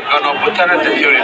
গণ অভ্যুত্থানের যে থিওরি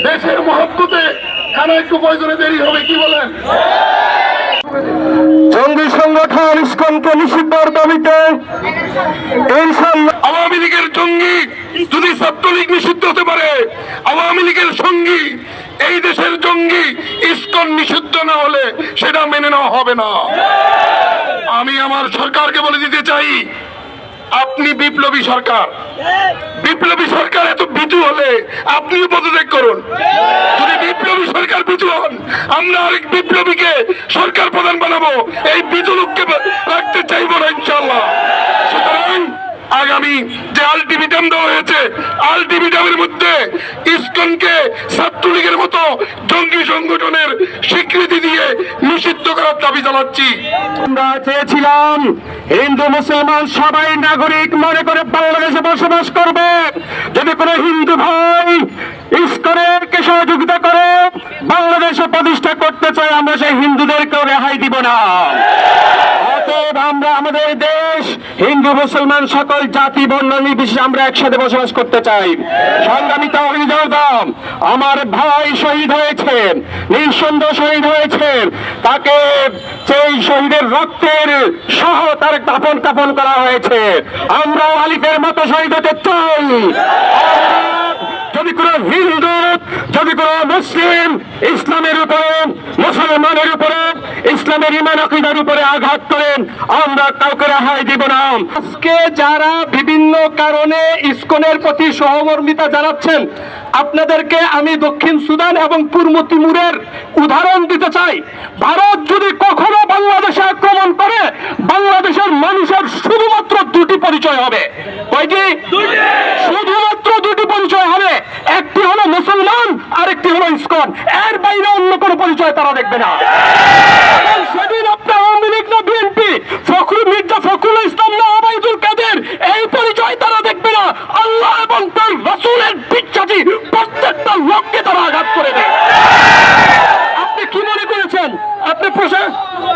দেশের মহত্বতে খানা একটু প্রয়োজনে দেরি হবে, কি বলেন? জঙ্গি সংগঠন ইসকনকে নিষিদ্ধের দাবিতে আওয়ামী লীগের জঙ্গি যদি ছাত্রলীগ নিষিদ্ধ হতে পারে, আওয়ামী লীগের সঙ্গী এই দেশের জঙ্গি ইসকন নিষিদ্ধ না হলে সেটা মেনে নেওয়া হবে না। আমি আমার সরকারকে বলে দিতে চাই, আপনি বিপ্লবী সরকার, বিপ্লবী সরকার এত বিজু হলে আপনিও পদত্যাগ করুন। যদি বিপ্লবী সরকার বিজু হন, আমরা আরেক বিপ্লবীকে সরকার প্রধান বানাবো, এই বিজু লোককে রাখতে চাইবো না ইনশাল্লাহ। সুতরাং আগামী যে আলটিমেটাম দেওয়া হয়েছে, আলটিমেটামের মধ্যে ইসকনকে ছাত্রলীগের মতো জঙ্গি সংগঠনের স্বীকৃতি দিয়ে নিষিদ্ধ করার দাবি জানাচ্ছি। আমরা চেয়েছিলাম হিন্দু মুসলমান সবাই নাগরিক মনে করে বাংলাদেশে বসবাস করবে। যদি কোনো হিন্দু ভাই ইসকনকে সহযোগিতা করে বাংলাদেশে প্রতিষ্ঠা করতে চাই, আমরা সেই হিন্দুদেরকেও রেহাই দিব না। অতএব আমরা আমাদের দেশ হিন্দু মুসলমান সকল জাতি বর্ণ নির্বিশেষে আমরা একসাথে বসবাস করতে চাই। সংগ্রামী তাওহীদ জনগণ, আমার ভাই শহীদ হয়েছেন, নিঃসন্দেহ শহীদ হয়েছেন, তাকে সেই শহীদের রক্তের সহ তার দাফন কাফন করা হয়েছে। আমরাও আলিফের মতো শহীদ হতে চাই। যদি কোনো হিন্দু, যদি কোনো মুসলিম ইসলামের উপরে, মুসলমানের উপরে, ইসলামের ঈমান আকীদার উপরে আঘাত করেন, আমরা কাউকে রেহাই দিব না। আজকে যারা বিভিন্ন কারণে ইসকনের প্রতি সহমর্মিতা জানাচ্ছেন, আপনাদেরকে আমি দক্ষিণ সুদান এবং পূর্ব তিমুরের উদাহরণ দিতে চাই। ভারত যদি কখনো বাংলাদেশে আক্রমণ করে, বাংলাদেশের মানুষের শুধুমাত্র দুটি পরিচয় হবে। কয়টি? শুধুমাত্র দুটি পরিচয় হবে, একটি হলো মুসলমান, আরেকটি হলো ইসকন। এর বাইরে অন্য কোনো পরিচয় তারা দেখবে না। সেদিন আপনার আওয়ামী লীগ না বিএনপি, মির্জা ফখরুল ইসলাম না ওবায়দুল কাদের, এই পরিচয় তারা দেখবে না। আল্লাহ এবং তার রাসূলের বিশ্বাসী প্রত্যেকটা লোককে তারা আঘাত করে দেয়। আপনি কি মনে করেছেন?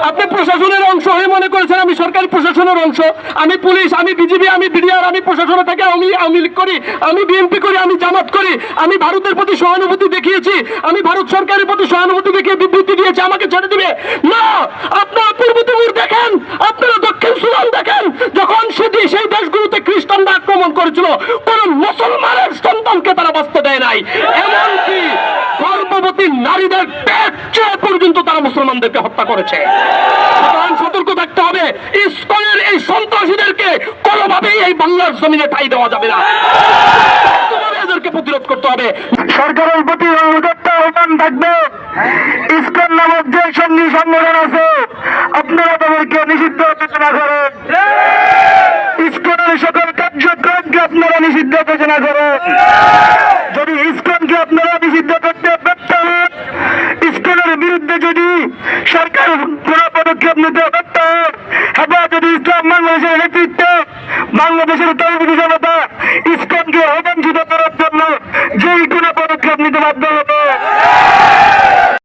আপনি প্রশাসনের অংশ হয়ে মনে করেছেন আমি সরকারি প্রশাসনের অংশ, আমি পুলিশ, আমি বিজিবি, আমি বিডিআর, আমি প্রশাসনে থেকে আমি আওয়ামী লীগ করি, আমি বিএনপি করি, আমি জামাত করি, আমি ভারতের প্রতি সহানুভূতি দেখিয়েছি, আমি ভারত সরকারের প্রতি সহানুভূতি দেখিয়ে বিবৃতি দিয়েছি, আমাকে ছেড়ে দিবে না। আপনারা পূর্ব তিমুর দেখেন, আপনারা দক্ষিণ সুদান দেখেন, যখন সেই দেশগুলোতে খ্রিস্টানরা আক্রমণ করেছিল, কোন মুসলমানের সন্তানকে তারা বাঁচতে দেয় নাই। এমনকি গর্ভবতী নারীদের পেট চেয়ে পর্যন্ত তারা মুসলমানদেরকে হত্যা করেছে। সতর্ক থাকতে হবে, ইসকনের এই সন্ত্রাসীদেরকে কোনোভাবেই এই বাংলার জমিনে ঠাঁই দেওয়া যাবে না। এদেরকে প্রতিরোধ করতে হবে। সরকারের প্রতি আহ্বান থাকবে, ইসকন নামক যে সঙ্গী সংগঠন আছে, আপনারা তাদেরকে নিষিদ্ধ ঘোষণা করেন। ইসকনের সকল কার্যক্রমকে আপনারা নিষিদ্ধ ঘোষণা করেন। যদি ইসকনকে আপনারা নিষিদ্ধ করতে ব্যর্থ হন, ইসকনের বিরুদ্ধে যদি সরকার কোন পদক্ষেপ নিতে ব্যর্থ হন, হেফাজতে ইসলাম বাংলাদেশের নেতৃত্বে বাংলাদেশের তৌহিদি জনতা ইসকনকে অবঞ্চিত করার জন্য যে কোনো পদক্ষেপ নিতে বাধ্য হবে।